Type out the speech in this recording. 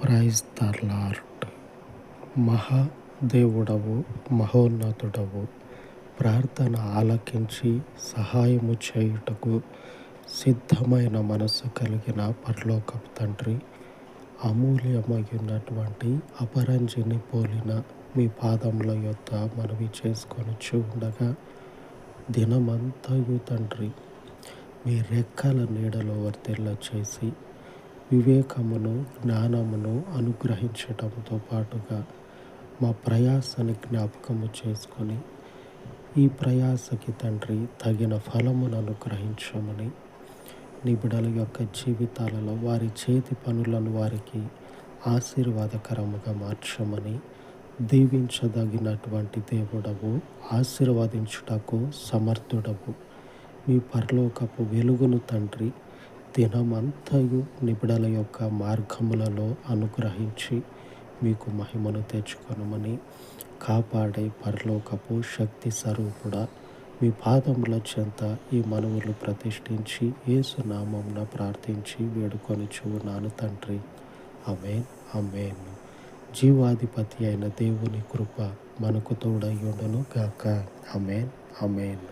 Praise the lord. మహాదేవుడవు, మహోన్నతుడవు, ప్రార్థన ఆలకించి సహాయము చేయుటకు సిద్ధమైన మనస్సు కలిగిన పరలోకపు తండ్రి, అమూల్యమైనటువంటి అపరంజిని పోలిన మీ పాదముల యొద్ద మనవి చేసుకొనుచు ఉండగా, దినమంతయు తండ్రి మీ రెక్కల నీడలో వర్తిల్ల చేసి వివేకమును, జ్ఞానమును అనుగ్రహించటంతో పాటుగా మా ప్రయాసని జ్ఞాపకము చేసుకొని ఈ ప్రయాసకి తండ్రి తగిన ఫలమును అనుగ్రహించమని, నీ బిడ్డల యొక్క జీవితాలలో వారి చేతి పనులను వారికి ఆశీర్వాదకరముగా మార్చమని, దీవించదగినటువంటి దేవుడవు, ఆశీర్వదించుటకు సమర్థుడవు, మీ పరలోకపు వెలుగును తండ్రి దినమంతయు నిబిడల యొక్క మార్గములలో అనుగ్రహించి మీకు మహిమను తెచ్చుకొనమని, కాపాడే పరలోకపు శక్తి స్వరూపుడా, మీ పాదముల చెంత ఈ మనవులు ప్రతిష్ఠించి యేసు నామమున ప్రార్థించి వేడుకొనుచున్నాను తండ్రి. ఆమేన్, ఆమేన్. జీవాధిపతి అయిన దేవుని కృప మనకు తోడయ్యుండును గాక. ఆమేన్, ఆమేన్.